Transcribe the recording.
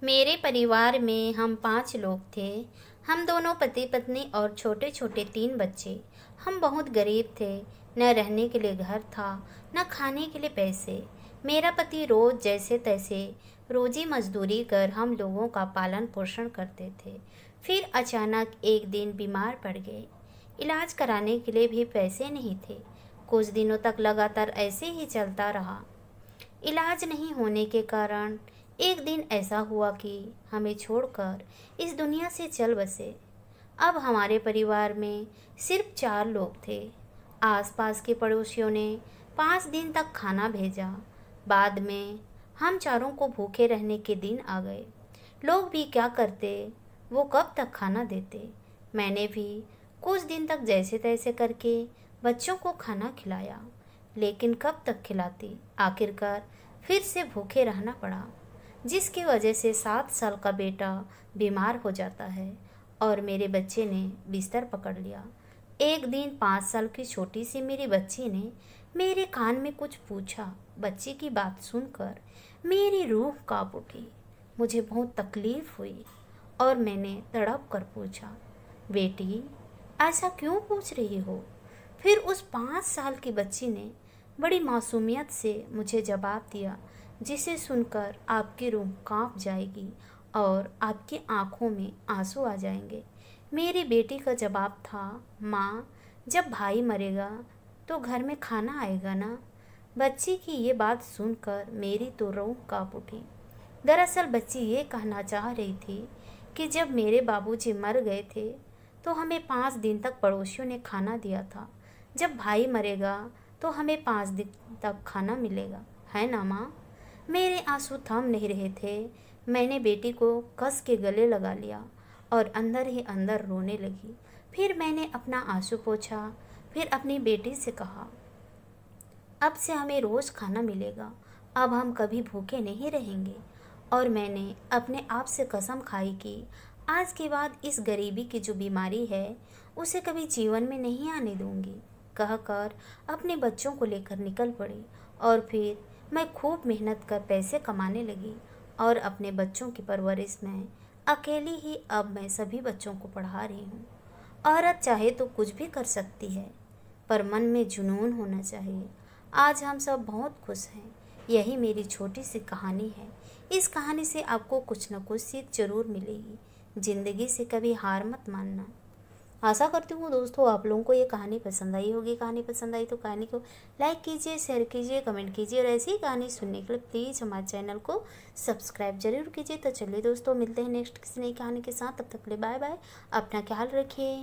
मेरे परिवार में हम 5 लोग थे। हम दोनों पति पत्नी और छोटे छोटे 3 बच्चे। हम बहुत गरीब थे। न रहने के लिए घर था, न खाने के लिए पैसे। मेरा पति रोज जैसे तैसे रोजी मजदूरी कर हम लोगों का पालन पोषण करते थे। फिर अचानक एक दिन बीमार पड़ गए। इलाज कराने के लिए भी पैसे नहीं थे। कुछ दिनों तक लगातार ऐसे ही चलता रहा। इलाज नहीं होने के कारण एक दिन ऐसा हुआ कि हमें छोड़कर इस दुनिया से चल बसे। अब हमारे परिवार में सिर्फ 4 लोग थे। आसपास के पड़ोसियों ने 5 दिन तक खाना भेजा। बाद में हम चारों को भूखे रहने के दिन आ गए। लोग भी क्या करते, वो कब तक खाना देते। मैंने भी कुछ दिन तक जैसे तैसे करके बच्चों को खाना खिलाया, लेकिन कब तक खिलाती। आखिरकार फिर से भूखे रहना पड़ा, जिसकी वजह से 7 साल का बेटा बीमार हो जाता है और मेरे बच्चे ने बिस्तर पकड़ लिया। एक दिन 5 साल की छोटी सी मेरी बच्ची ने मेरे कान में कुछ पूछा। बच्ची की बात सुनकर मेरी रूह कांप उठी। मुझे बहुत तकलीफ हुई और मैंने तड़प कर पूछा, बेटी ऐसा क्यों पूछ रही हो। फिर उस 5 साल की बच्ची ने बड़ी मासूमियत से मुझे जवाब दिया, जिसे सुनकर आपकी रूह कांप जाएगी और आपकी आंखों में आंसू आ जाएंगे। मेरी बेटी का जवाब था, माँ जब भाई मरेगा तो घर में खाना आएगा ना। बच्ची की ये बात सुनकर मेरी तो रूह कांप उठी। दरअसल बच्ची ये कहना चाह रही थी कि जब मेरे बाबूजी मर गए थे तो हमें 5 दिन तक पड़ोसियों ने खाना दिया था। जब भाई मरेगा तो हमें 5 दिन तक खाना मिलेगा, है ना माँ। मेरे आंसू थम नहीं रहे थे। मैंने बेटी को कस के गले लगा लिया और अंदर ही अंदर रोने लगी। फिर मैंने अपना आंसू पोंछा। फिर अपनी बेटी से कहा, अब से हमें रोज़ खाना मिलेगा। अब हम कभी भूखे नहीं रहेंगे। और मैंने अपने आप से कसम खाई कि आज के बाद इस गरीबी की जो बीमारी है उसे कभी जीवन में नहीं आने दूंगी। कहकर अपने बच्चों को लेकर निकल पड़ी और फिर मैं खूब मेहनत कर पैसे कमाने लगी और अपने बच्चों की परवरिश में अकेली ही अब मैं सभी बच्चों को पढ़ा रही हूँ। औरत चाहे तो कुछ भी कर सकती है, पर मन में जुनून होना चाहिए। आज हम सब बहुत खुश हैं। यही मेरी छोटी सी कहानी है। इस कहानी से आपको कुछ न कुछ सीख जरूर मिलेगी। ज़िंदगी से कभी हार मत मानना। आशा करती हूँ दोस्तों आप लोगों को ये कहानी पसंद आई होगी। कहानी पसंद आई तो कहानी को लाइक कीजिए, शेयर कीजिए, कमेंट कीजिए और ऐसी ही कहानी सुनने के लिए प्लीज़ हमारे चैनल को सब्सक्राइब जरूर कीजिए। तो चलिए दोस्तों, मिलते हैं नेक्स्ट किसी नई कहानी के साथ। तब तक के लिए बाय बाय। अपना ख्याल रखिए।